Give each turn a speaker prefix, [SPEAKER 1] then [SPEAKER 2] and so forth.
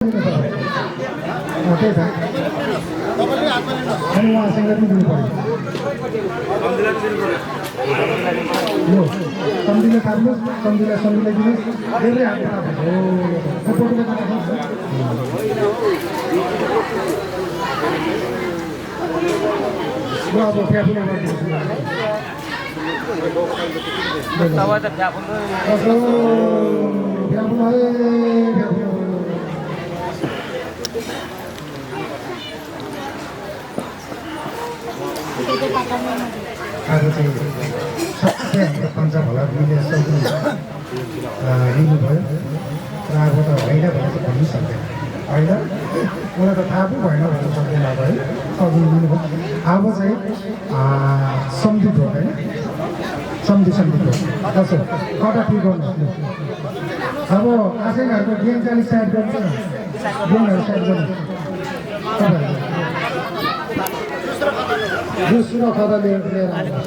[SPEAKER 1] त्यही त अनि उहाँसँग पनि दिनु पऱ्यो यो सम्झीले थाप्नुहोस् सम्झीलाई दिनुहोस् धेरै हात अब फ्याफुला आज चाहिँ सबै हाम्रो पञ्चायत होला मिलेर सक्नु लिनुभयो र अब त होइन भने चाहिँ भन्नु सक्दैन होइन मलाई त थाहा पो भएन भन्नु सक्दैन अब है सबै लिनुभयो अब चाहिँ सम्झित हो होइन सम्झित हो कसो कता ठिक गर्नुहोस् अब आफै घरको गेमकाली साइड गर्छ गेमहरू साइड गर्नु दोस्रो खदा लिएर